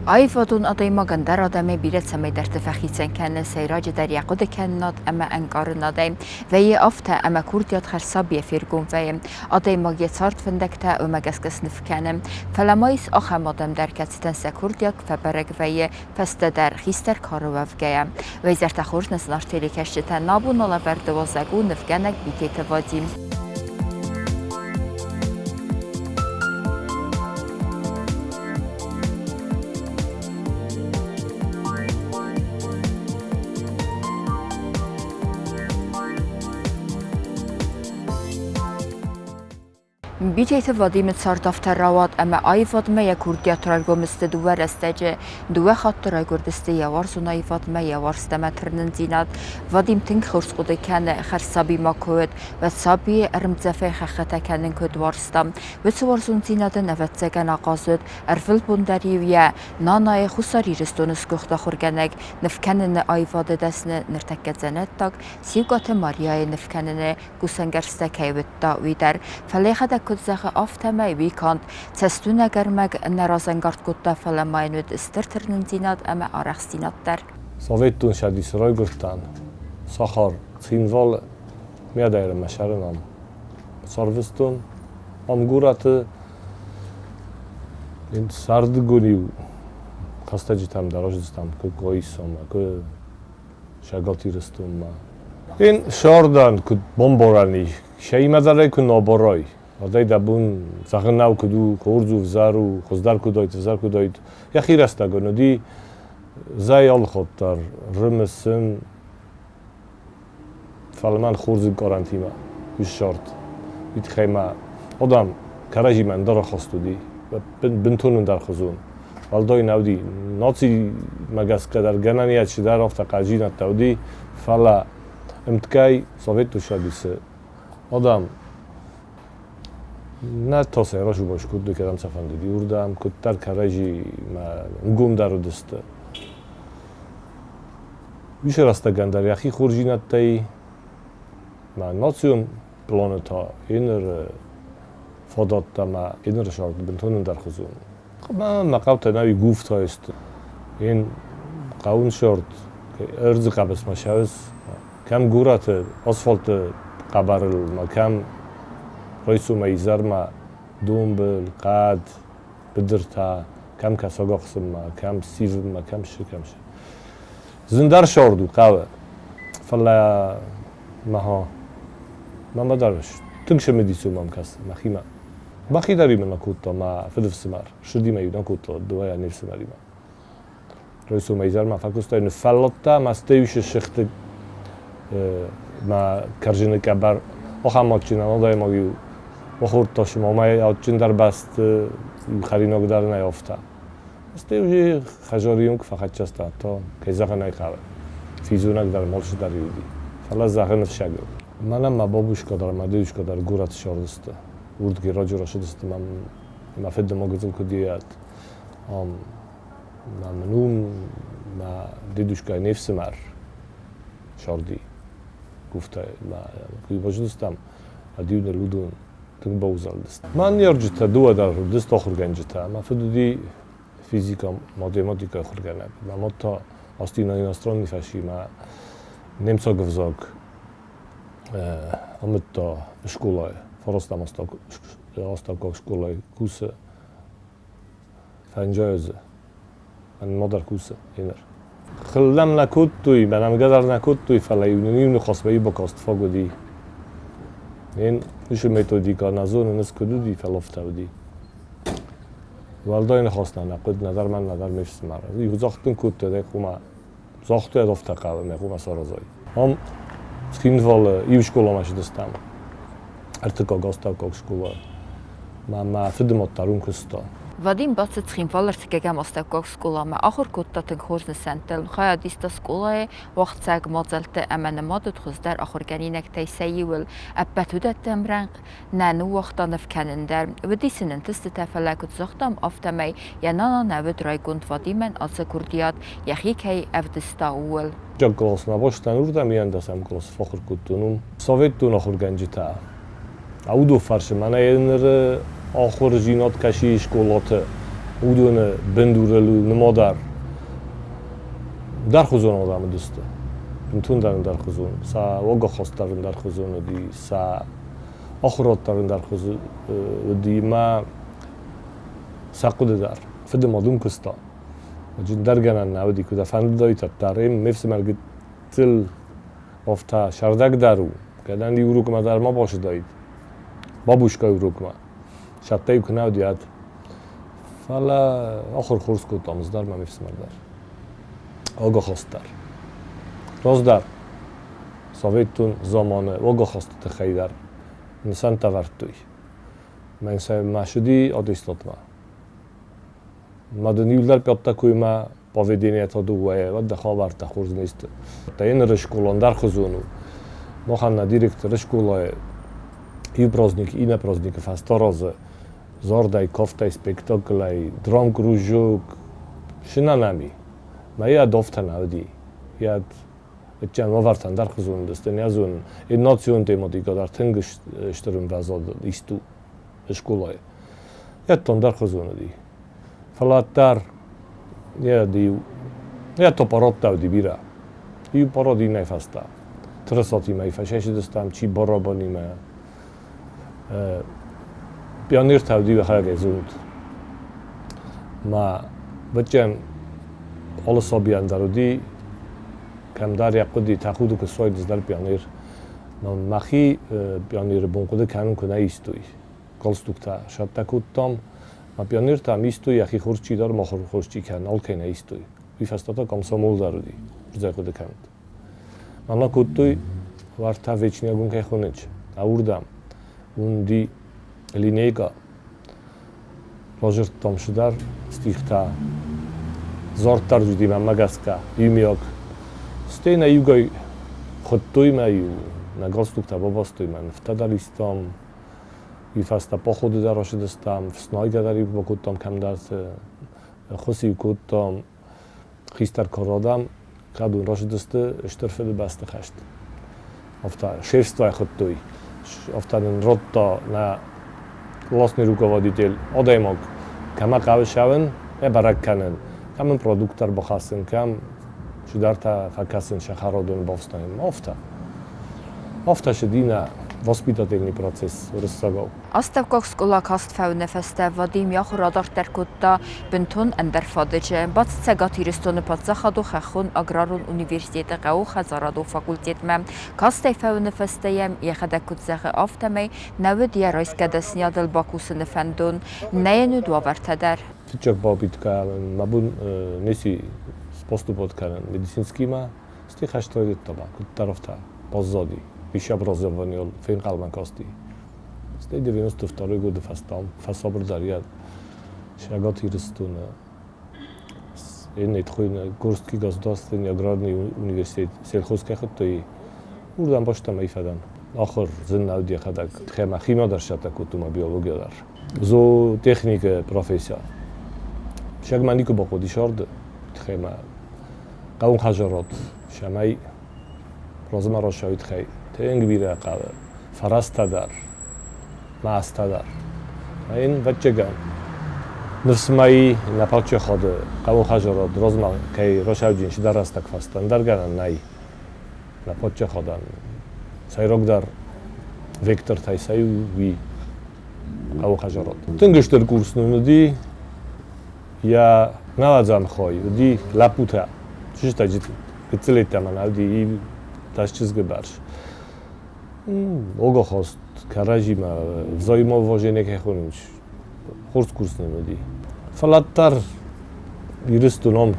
Ayvadun adayma gandar adamı biret samay der tefakitsen kenne seyrac der yaqud kennat ama enkarın adayım ve ye afta ama kurtiyat xersabiye firgun ve adayma yetsart fendekte ömegesges nifkenim felamayis axam adam der katsiten sekurtiyak feberek ve ye feste der hister karı vevgeye ve zerta xurz neslar telikeşçeten nabun ola verdi vazagu nifkenek bitete vadim. بیچه وادیم سردافت رواد اما آیفاد می کردیات رایگمست دوار استجه دو خط رایگردسته یوارسون آیفاد می یوارسته مترنن زیناد وادیم تنگ خورس قده کن خرسابی ما کود و سابی ارمزفه خخته کنن کود وارستم و سوارسون زیناد نفت زگن آقازد ارفل بندری و نانای خساری رستونس گخت خورگنگ نفکنن آیفاد دستن نرتکت زنت تاک سیوگات ماریای نفکنن گوسنگرسته کیوت داویدر فلیخه کد زخ آفتمای ویکاند تستون اگر مگ نرازنگارد کد فلماینود استرترنن زیناد اما آرخ زیناد در. سویتون شدیس رای گرتن سخار خینوال میادایر مشارنام سروستون امگورات این سردگونیو کاستجیتام دراجستم که گویسم که شگاتی رستم ما این شاردن که بمبارانی شی مداره که نابرای ودای دبون زخناو کدو کورزو وزارو خزدار کدایت وزار کدایت یا خیر است گندی زایال خودتر رمسن فلمان خورز گارانتیما بیش شرط بیت خیمه آدم کارجی من داره خواستودی و بنتونن در خزون والدای نودی ناتی مگس کدر گنانیت شدار افت قاجینت تودی فلا امتکای سویت تو شدیسه آدم نه تاسه راشو باش کد کردم سفندی اردم کد در کارجی ما گم در دسته بیش راست گندر یخی خورجینت تای ما ناسیون پلانتا اینر فدات تا ما اینر شارد بنتونن در خزون ما مقاوت نوی گفت هست این قاون شارد که ارز قبض مشاوس کم گورات آسفالت قبرل ما کم رئیسو میزر ما دومبل قاد بدرتا کم کساگا قسم ما کم سیو ما کم شکمش زندار شاردو قاوه فلا ماها ما دارش تنگش مدیسو مام کس مخیما باقی داریم ما کوتا ما فدف سمار شدی ما یودن کوتا دوای نیف سماری ما رئیسو میزر ما فکرستای نفلتا ما استیوش شخت ما کرجنه کبر آخام ماچینا نادای ماگیو بخورد تا شما ما آچین در بست خریناگ در نیافته استیوش خجاریون که فقط چسته تا که زخه نیخواه فیزونک در مالش در یودی فلا زخه نفشگل منم ما بابوش کدار ما دیوش کدار گورت شاردسته ورد که راجو راشد است ما فد ما گذم کدیات ما منوم ما دیدوش که نفس مر شاردی گفته ما کوی وجود استم ادیون لودون تن باوزال دست من یارجت دو در دست آخر گنجته ما فدودی فیزیکا ماتماتیکا آخر گنه ما تا آستینا ایناستران نیفشی ما نمسا گفزاک آمد تا شکولای فرستم آستاکاک شکولای کوسه فنجایزه من مادر کوسه اینر خلدم نکود توی منم قدر نکود توی فلایونیم خاصبایی با کاست فاگودی این میشه متدیکا نزون نس کدودی فلافته بودی والداین خواستن نکود نظر من نظر میفس مرا یه زاختن کود ده خوما زاخته ادافته قبل میخوام سرازای هم خیندوال ایو شکولا ماشی دستم ارتکا گاستا کاک شکولا ما فدمات ترون کستا Vadim bacit schimvaller tegem ostevkok skola me achor kutta ten khorzne sentel khaya dista skola waqt sag modzelte amane modut khusdar achor ganinek tay sayul apatudet temranq nanu waqtan fkenender wedisinen tiste tafalakut zochtam aftamay yanana navet raygund vadimen atse kurdiat yakhikay avdistaul Jaglos ma bostan urdam yandasam klos fakhr kutunum sovetun achor ganjita audo farsh mana ener آخر جینات کشی شکلاته ودونه بندورلو نمادر در خزون آدم دوسته بنتون در خزون سا وگا خواست در خزون دی سا آخرات در خزون دی ما ساقود در فد مادون کستا وجن درگنن نودی که دفعه دایت داریم مفس مرگ تل افتا شردک درو کدن دی اروک ما در ما باشه دایت بابوشکا اروک ما شتایی که نودیات فعلا آخر خورس کود آموزدار ما مفس مردار آگاه خواست در راز در سویتون زمانه آگاه خواست تخیدر نسان تورد توی من سعی مشدی آدیستات ما مدنیول در پیاده کوی ما پاویدینی تا دوه و دخواه برد خورز نیست تا این رشکولان در خزونو نخان ندیرکت رشکولای ای پرازنیک ای نپرازنیک فستا رازه زاردای کافتای سپکتاکلای درام کروژوک شنا نمی ما یاد دافته نودی یاد اتجان وارتن در خزون دسته نیازون این ناسیون تیماتیکا در تنگش اشترم بازاد ایستو اشکولای یاد تون در خزون دی فلاتر یا تو پارات داودی بیرا یو پارادی نیفستا ترساتی میفشش دستم چی برابانی ما پیانیر تاودی به خیلی زود ما بچن حالا سابیان درودی کم در یک قدی تخودو که سوید در پیانیر مخی پیانیر بونکوده کنون کنه ایستوی کالستوکتا شد تکودتام ما پیانیر تام ایستوی یکی خورچی دار ما خورچی کن آل کنه ایستوی وی فستاتا کامسامول درودی برزای کوده کند من کودتوی وارتا ویچنیا گون که خونچ آوردم اون دی لینیکا راجر تام شدار استیختا زارتر جدی من مگسکا یمیاک استینا یوگای خودتوی میو نگاستوک تا باباستوی من فتادالیستام یفستا پاخود دراش دستم فسنای گداری با کودتام کم درس خوسی کودتام خیستر کارادم کادون راش دسته اشترفل بسته خشت افتا شیفستای خودتوی افتادن روتا نه властный руководитель одаймок кама қавшавин барак канен камен продуктор бахасин кам шударта факасин шахародун бовстанин офта шедина воспитательный процесс русагов Astafgog skola kast faune feste Vadim Yahuradar terkutta bentun ender fadice bat segatiristonu patsahadu khun agrarun universitete qau khazaradu fakultetme kastay faune festeyem yahadakut zağı aftamay navid yarais kadasnyadal bakusını fendun neyenu duavartadar Тичак бабитка мабун неси поступот канен медицинскима стихаштойдет таба тарафта поззоди биш образование фин қалман касти С 92 года фасабр дарьяд шагат ирстуна энетхойна Горский государственный аграрный университет сельхозка хаттой урдан башта майфадан ахыр зиннауди хадак тхема химия дар шатакутума биология дар зо техника профессия шагманику ба ходи шорд тхема قاون خجارات شمعی رازم را شاید خی تنگ بیره قوه فرست در معست در این بچه گم نفسمایی نپاچه خواده قاون خجارات رازم که را شاید در رستک فستن در گرن نی نپاچه خودن سیراک در وکتر تایسایی وی قاون خجارات تنگشتر کورس نمودی یا نوازم خواهی دی لپوته چیش تاجید کتلیت من عادی تاشچیز گبرش اوگه خواست کاراجی ما وزایما واژنه که خونیش خورد کورس نمیدی فلاتر یرستونم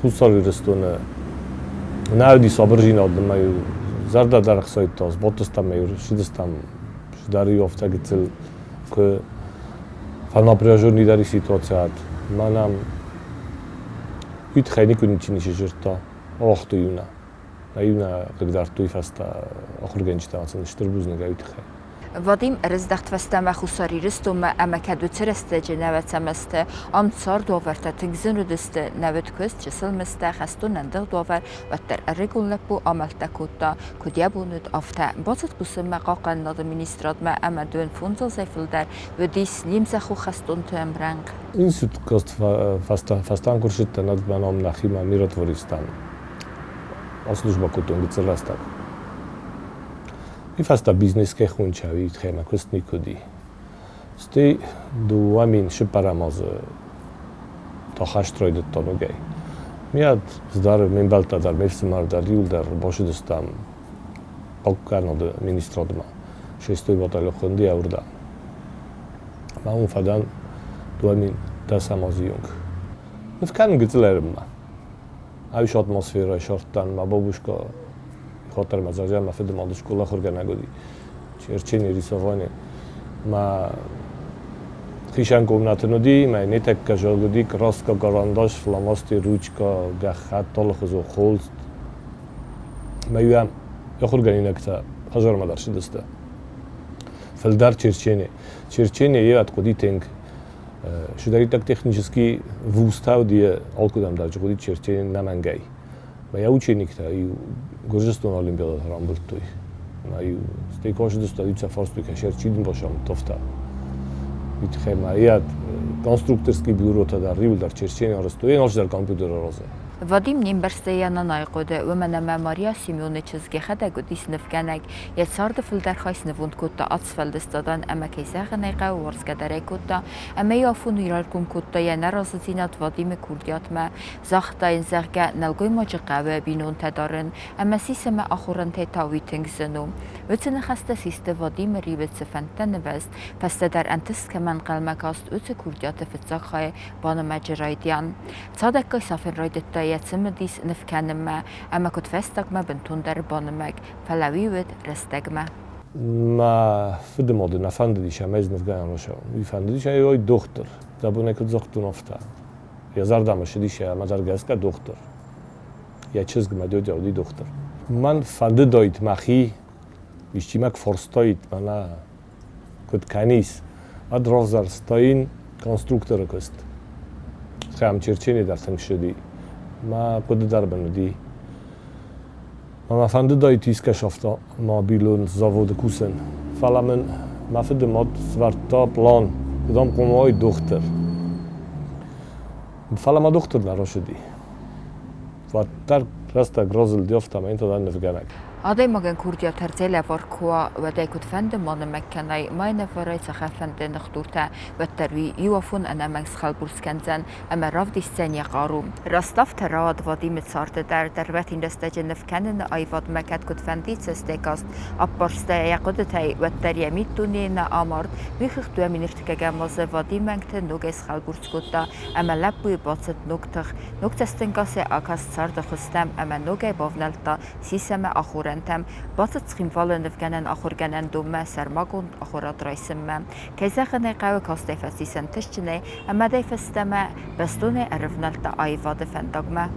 خودسال یرستونه نهادی صبرجی نادم میو زرد در خسایت تاز باتستم میو شدستم شداری افته گتل که فناپریاجورنی داری سیتواتیات منم Üt خیلی کنی چی نیشه جرتا آخت یونا، یونا قدرت توی فستا آخر گنجتا مثلا اشتر بوز نگاه üt خیلی. Vadim rezdachtfesteme xusariristum ama kadutsereste cenevetsemeste amtsar doverta tingzinudiste nevet köst çisilmeste xastun endir dover vetter erregulepu amaltakutta kudyabunud afta bazat busimme qaqan administratma ama dön funza zefilder ve dis nimzaxu xastun temrang. Insut kost fastan kurshit nad manom nachima mirotvoristan. Služba kutung celastak. I fasta biznes ke khunchavi khema kustnikudi. Ste do amin shparamaz ta khashtroid tonogay. Miad zdar minbalta dar mevsimar dar yuldar boshidistam. Okkanod ministrodma. Шестой батальон хунди аурда. Ma un fadan do amin da samaziyung. Nfkan gitlerma. Aish atmosfera shortdan ma babushka خاطر مزاجم ما فد مالش کلا خورگه نگودی چرچینی ریسوانی ما خیشان کومناتنودی ما نیتک کجالگودی کراسکا گارانداش فلاماستی روچکا گخت طالخزو خولست ما یوام یا خورگانی نکتا هزار ما درشی دسته فلدار چرچینی یه ات قدی تنگ شداری так технически в устав дие алкудам даже قدی چرچینی نمنگی ما یا ученик-то и Gürcistan Olimpiada Rambırt'tı. Mayu stekoşu da üç seferstik şerçidin başam tofta. Bitxema yad konstruktorski büro da rivdar çerçeni arası en olacak kompüter arası. Vadim Nimbersteyana nayqode ve meneme Maria Simeonichizge xada gudis nefganek ya sardı filder xays nevund kutta atsfeldistadan ama keysagnayqa warsgadare kutta ama yafun yiralkum kutta ya narazinat Vadim Kurdiatma zaxtayn zerga nalgoy majqawe binun tadarin ama sisema akhuran tetawiting zenu ötene xasta siste Vadim ribetse fantan vest fastadar antis kaman qalmakast öte Kurdiat fitzaxay bana majraydian sadakka safen raydetta يتسمديس نفكانما أما كنت فاستقما بنتون دربانمك فلاويوت رستقما ما فد ماده نفندیش هم از نفگان روشا میفندیش یه دختر زبونه که زختون افتا یا زردمش دیشه ما درگاز که دختر یا چیز گمدی جودی دختر من فنده دایت مخی بیشتیمک فرستایت منا کد کنیس ادرازر ستاین کنسترکتور کست خام چرچینی در تنگ شدی ما قد دربندی ما فنده دایت ایسکشافتا ما بیلون زاود کوسن فعلا من ما فد ماد سوارتا پلان کدام قومای دختر فعلا ما دختر نراشدی و در راستا گرازل دیافتم این تا دن نفگنک Aday magan Kurdia terzele varkua و دايكود فند مان مكاني ما نفرای سخفند نخدورتا و تروي يوفون أنا مكس خالبورس كنزن أما رفض السنة قارو راستاف تراد وادي صارت در وقتی دستج نفکنن آیواد مکت کود فندی سستکاست أبرسته يقودتای و تریمی تونی نامرد میخواد دو منیرت که مازه وادی مکت نوگس خالبورس کوتا أما لبوی باست نکته استنگاس آکاست سرد خستم أما نوگه باونلتا سیسم آخور انتم باست خیمفال نفکنن آخر کنن دوم سرماگون آخرات رایسم کیزه خنه قوی کاسته فسیسن تشتنه اما دی فستمه بستونه ارفنالتا آیواد فندگمه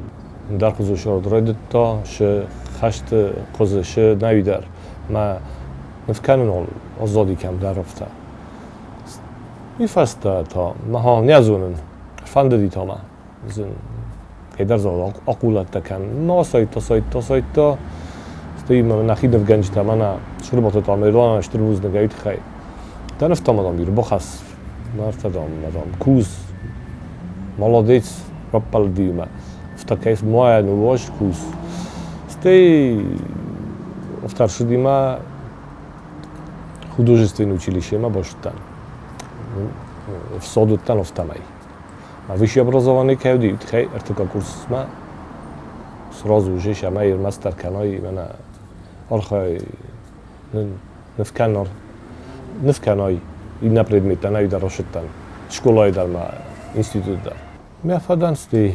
در خزوشار درایده تا شه خشت خزوشه نویدر ما نفکنن آزادی کم در رفته میفسته تا ما نیازونن فنده تا ما زن که در زاد اقولت تکن ناسایتا Стоим на хидов ганчта мана шурбата тамерлана штурбуз нагайт хай. Танов тамадам бир бохас мартадам мадам куз молодец пропал дима. В такой моя новош куз. Стей вторши дима художественное училище ма боштан. В соду танов тамай. А высшее образование кайди хай артука курс ма сразу уже шамай мастер канай мана Архай нефканай ина предмета найда рошеттан школай дар ма институт дар ме фадан сти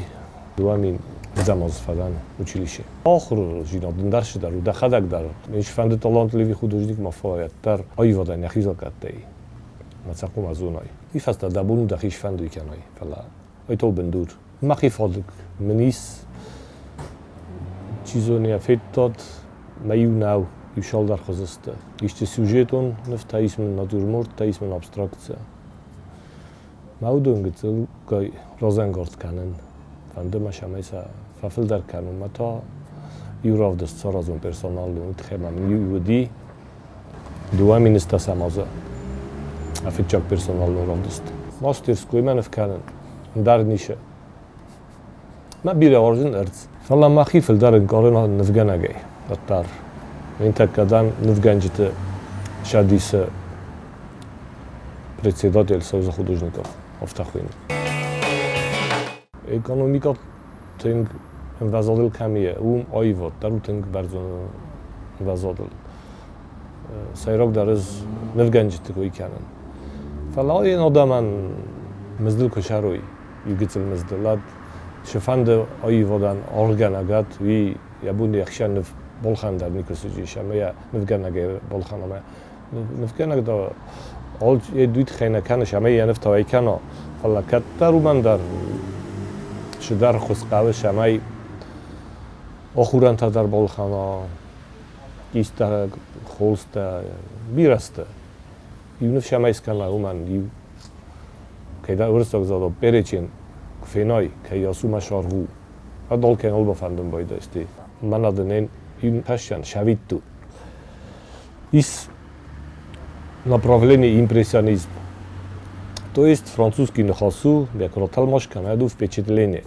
дуамин замоз фадан училище ахр жина дарш дар уда хадак дар меш фанд талантливый художник мафаят дар айвада нахиза каттай мацакум азунай и фаста дабун дахиш фанд иканай фала айто бендур махи фадк менис чизония феттот ما يوناو Üşal dar xoziste. İşte süjetun nefta ismin natürmort, ta ismin abstrakция. Maudun gitzel gay Rosengart kennen. Van de mashamesa verfilter kennen mata Jurav des Zarazun personal und khema miudi dua minister samaza. Afitjak personal rovdist. Masterskoy menef kennen. Dar nische. Ma bire orzun erz. Falla ma khifel darin qarina nefgana gay. Dar Интакадан Невганджите Шадиса, председатель Союза художников Автахвин. Экономика тинг вазодил камия, айвот, дару тинг барзон вазодил. Сайрок дарыз Невганджите кой канен. Фала ин адаман мздил кошаруй, югицел мздилад, шефанде айводан органагат, ви ябуни яхшан Bolxan dar Nikrosujisha, ja Nevganage Bolxanama. Nevganag da all duit geen kan shama ja nefta ay kana falla katta ruman dar shidar khusqawe shamay oxuran ta dar Bolxana ista kholsta birasta yunuf shamay skala uman yu kayda ursog zado perechin fenoy kay asuma sharhu adol ken olba fandum boyda isti manadenen in passion шавитту. Из направления импрессионизм. То есть французский нахасу, как талмаш канаду впечатление.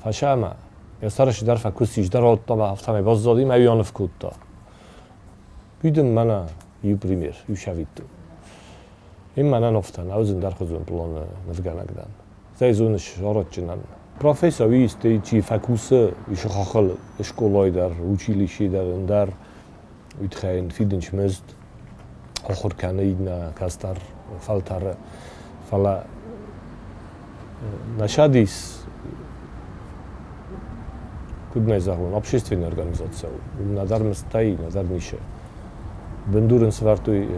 Фашама, я стараюсь дар факусиш дар оттама автаме баззади мавиан вкутта. Видим мана ю пример, ю шавитту. Им мана нафтан, аузен дар хозун план навганагдан. Зайзун шаратчинан. Professor este ci facuse ishkhal школой дар училище дар Utrecht Fidenschmust охор канаидна кастар фалтар фала нашадис куднай загон общественная организация надар мстай надар мише бендурен свартуй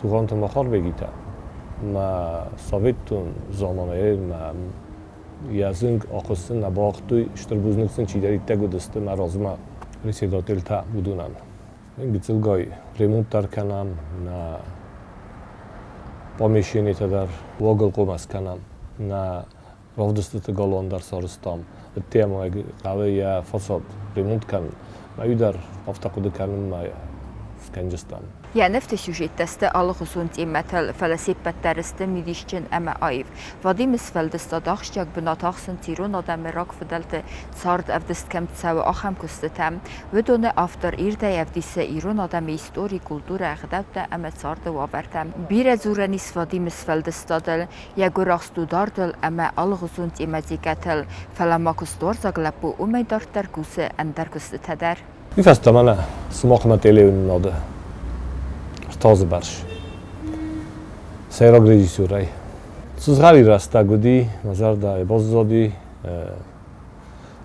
туганта махар бегита ма советтун заманае ма Язынг ақысын абақтуй штырбузныксын чидеритте гудысты маразма председательта будунан. Мен гицилгай ремонттар канам на помещение тадар угол қомас канам на ровдыстыты галондар сарыстам. Тема қавы я фасад ремонт кан. Маюдар автақуды каным ма сканжыстан. Yəni neft süjetdə alıq uzun qiymətəl fələsibbətləristə midişçin əmə ayıb. Vadim isfəldistə daxşcaq bünataqsın tirun adamı rak fıdəltə sard əvdist kəmt səvə axam küstətəm. Vüdonu aftar irdə əvdisə irun adamı istori kultura əqdəvdə əmə sardı vabərtəm. Bir əzurən isvadim isfəldistədəl yəqıraq studardəl əmə alıq uzun qiymətəkətəl fələmakustor bu umeydartlar küsə əndər küstətədər. Ifəstəmənə smaqmət eləyinin adı. Tazı barş. Seyrag rejissyoray. Sızğali rasta gudi, nazarda bozzadi.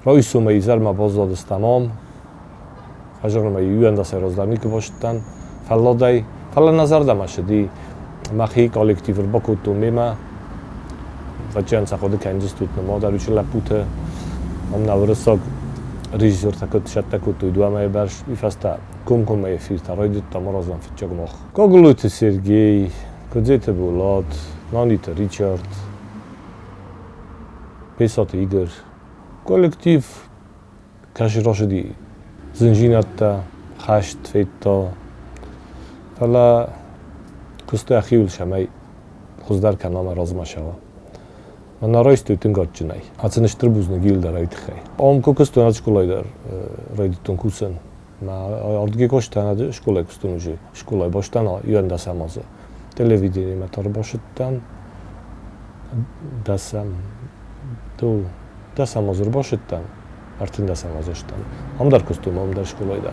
Ra'isuma izalma bozzadi tamam. Hajarma yuyanda seyrazlarniki boşdan. Falladay, falla nazarda maşdi. Maxi kollektiv bakutu mema. Vacan saxodu kanjis tutna madar uchla puta. Amna vrsak rejissyor takut shatta kutu duamay barsh ifasta. Ком эфир тарайдит тамаразан фичагмах. Гоглуйте Сергей, Кодзете Булат, Нанита Ричард, Песата Игорь. Коллектив Каширашиди Зинжинатта, Хашт Фетта. Фала Кусте Ахиул Шамай Хуздар Канама Размашава. Нарайсту Тингарчинай. Ацыныштыр бузны гилдар айтхай. Ом кокостон школайдар райдитон кусан. Ардги коштан школай кустунужи школай боштан юанда самаза телевидение матар бошиттан дасам ту дасам азур бошиттан артын дасам азоштан амдар кустум амдар школайдар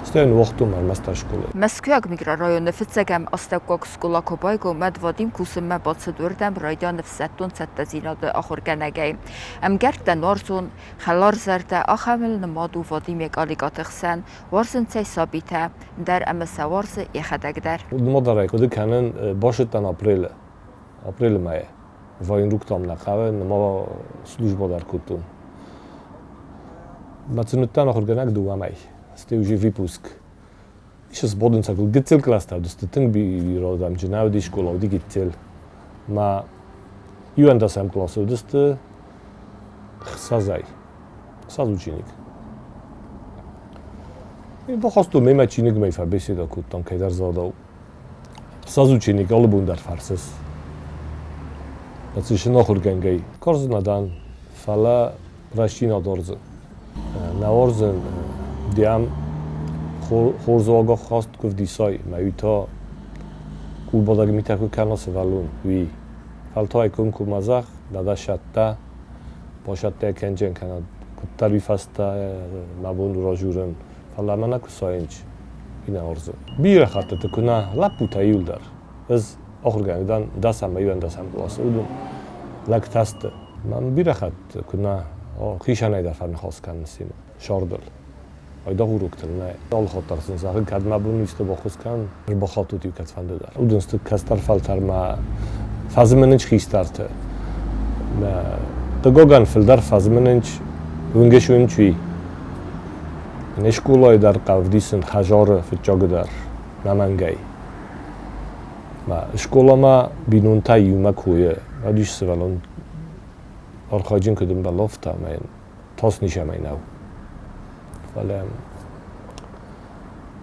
Стоен вақтум армастар школы. Мәскәк микрорайоны фитсәгәм астакок скула кобайго мәдвадим кусымма батсыдурдам райдан фсаттун саттазинады ахурганагай. Әмгәртән орзун халарзарда ахамил намаду вадимек алигатыхсан варсын цай сабита дар әмәсә варсы яхадагдар. Модарай коды канен башыттан апрель мая. Военруктам нақаве нама служба дар кутун. Мацнуттан ахурганак дуамай. C'était уже выпуск. Iş bodun sakıl gitzel klasta dostum tın bir rodam cenab di şkola di gitzel. Ma yuandasam klasa dostum sazay. Saz uczynik. I po prostu my macinik mej fabesi do kutam kajdar zadał. Saz uczynik ale bundar farses. Batışı nohur gengey. Korznadan fala raşina dorzu. Na orzen diam خورزواگاه خواست گفت دیسای میوتا کول بادگ میتکو کناس ولون وی فلتای کن کو مزخ دادا شتا باشته کنجن کناد کتری فستا مبون راجورن فلا من اکو ساینچ این ارزه بیره خاطر تکنا لپو تایول در از آخر گندان دستم میون دستم کلاس اودم لک تست من بیره خاطر کنا خیشانه در فرن خواست کنن سیم شاردل Ayda vurukturlar. Al xatarsın zaxı kadma bunu işte baxuskan bir baxatu diyor katfandalar. Udunstu kastar faltarma fazmınınç xistartı. Ma dagogan fildar fazmınınç ungeşunçi. Neşkulay dar qavdisin xajarı fitjagdar namangay. Ma şkolama binunta yuma koye. Adiş sıvalon arxacın kedim balofta men tas nişamaynav. Falem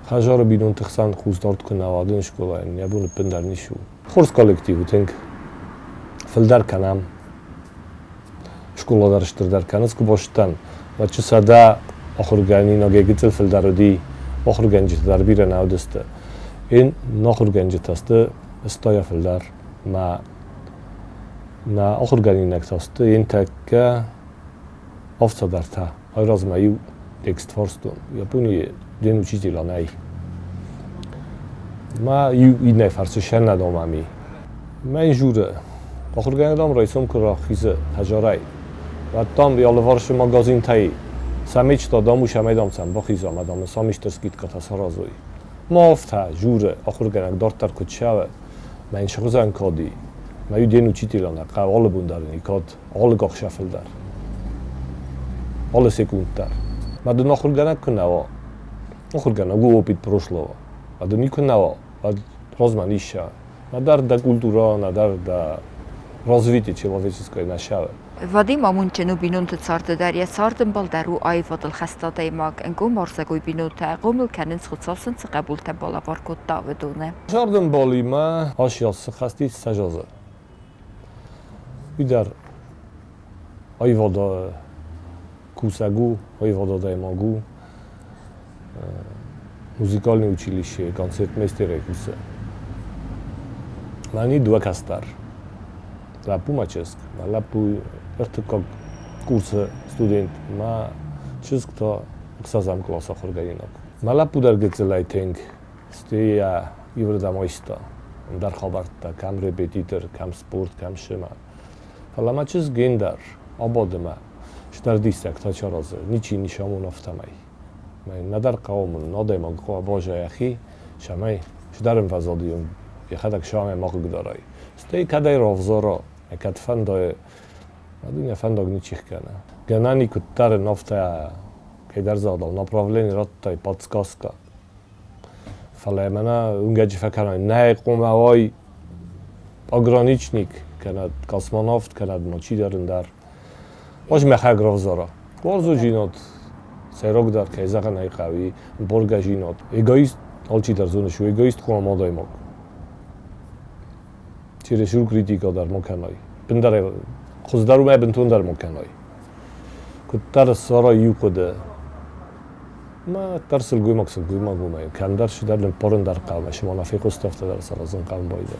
xajarı binun tıxsan xuzdart kunavadın şkolayın ya bunu pindar nişu. Xors kollektivu tenk fildar kanam şkola darıştırdar kanız ku boştan ve çısada oxurgani noge gitil fildarı di oxurganci dar bir navdıstı. En noxurganci tastı istaya fildar ma na oxurgani nektastı en tekka ofsadarta ayrazmayu tekst forstum. Yapuni den учителя най. Ма и не фарсишен надомами. Мен журе. Охурганадам райсом кура хизе хажарай. Ва там ялварш магазин тай. Самич та даму шамедам сам ба хиза мадам самич тскит катасаразой. Мафта журе охурганак дортар кучава. Мен шгузан коди. Ма ю den учителя на қавал бундарни код ал гохшафилдар. Ал секундтар. Надо нахурганак кунава. Нахурганак гу опит прошлого. Надо никунава. Надо разманиша. Надо да культура, надо да развитие человеческое начало. Vadim amunchenu binunte tsarte daria sarten baldaru ayfadal khastadaymak engum marsagoy binute qomul kanin sxutsasen tsqabulta bala varkot davedune. Sarden balima aşyası khasti sajaza. Bidar ayvada Kusagu, воевода Даймагу, музыкальное училище, концертмейстер Куса. Мани два кастар. Лапу маческ, лапу как курса студент, ма ческ то ксазам класса хоргаинок. Малапу дар гецелай тенг, стея иврда мойста, дар хабарта, кам репетитор, кам спорт, кам шема. Фалама ческ гендар, абодма. Штар дистак та чаразы, ничи нишамун афтамай. Май надар қавмун, надайман қуа божа яхи, шамай, шдарым фазадиюм, яхадак шамай мақук дарай. Стей кадай равзара, якад фандай, мадуня фандаг ничих кана. Ганани куттар нафта, кайдар задал, направление раттай, подсказка. Фалай мана, унгаджи факарай, най қумавай, ограничник, канад космонавт, канад мочи дарындар. Ош мехаг равзара. Горзу жинот, сайрог дар кайзаға найқави, борга жинот. Эгоист, алчи дар зонышу, эгоист хуа мадай мог. Чире шур критика дар моканай. Биндар, хуздару май бинтун дар моканай. Куттар сара юқуды. Ма тарсыл гуймаксыл гуйма гумай. Кандар шидарлин порын дар қавма, шима нафиқ устафта дар салазын қавм байда.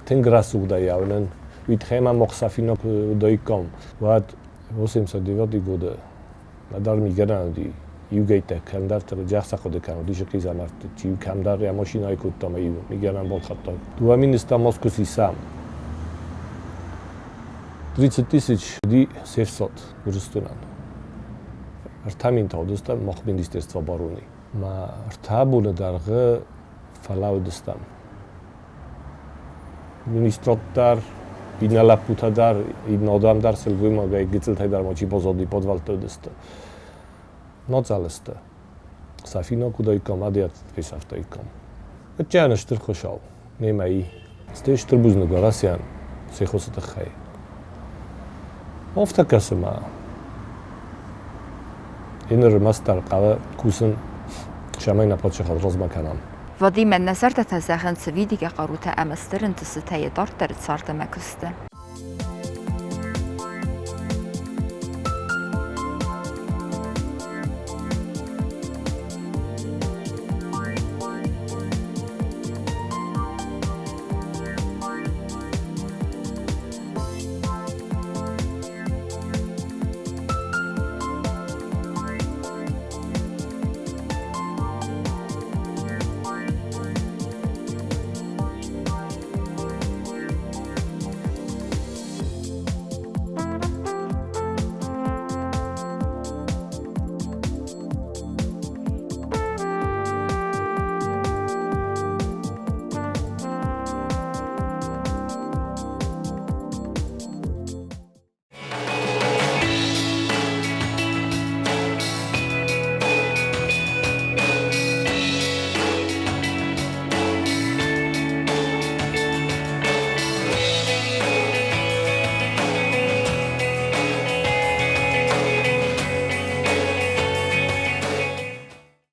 Тенграсу да явнен. Витхема мохсафинок дойком. Вад 89 года. Надар мигранди. Югейте кандар тер жахса ходе канади жки замарт. Чи кандар я машинай куттама ю. Мигран бол хатта. Дуамин ста Москву сам. 30 тысяч ди сефсот Рустунан. Артамин таудуста махминистерство барони. Ма артабуна дарга фалаудустам. Министроттар Bina putadar i nodam dar sel gwyma gai gytzel tai dar mochi pozodi podwal tydysty. Noc alesty. Սաֆինո կուդայկամ ադիատ վեսավտայկամ։ Ջանշտր խոշալ, նեմայի, ստեշտր բուզնը գարասյան, սեխոսը տխայ։ Ով տակասմա։ Ինը մաստար qava կուսն շամայնա պատշախալ ռազմականան։ Վադիմը նասարտը թազախն ծվիդի կաղարութը ամստերն տսթայե դարտեր ցարտը մակստը։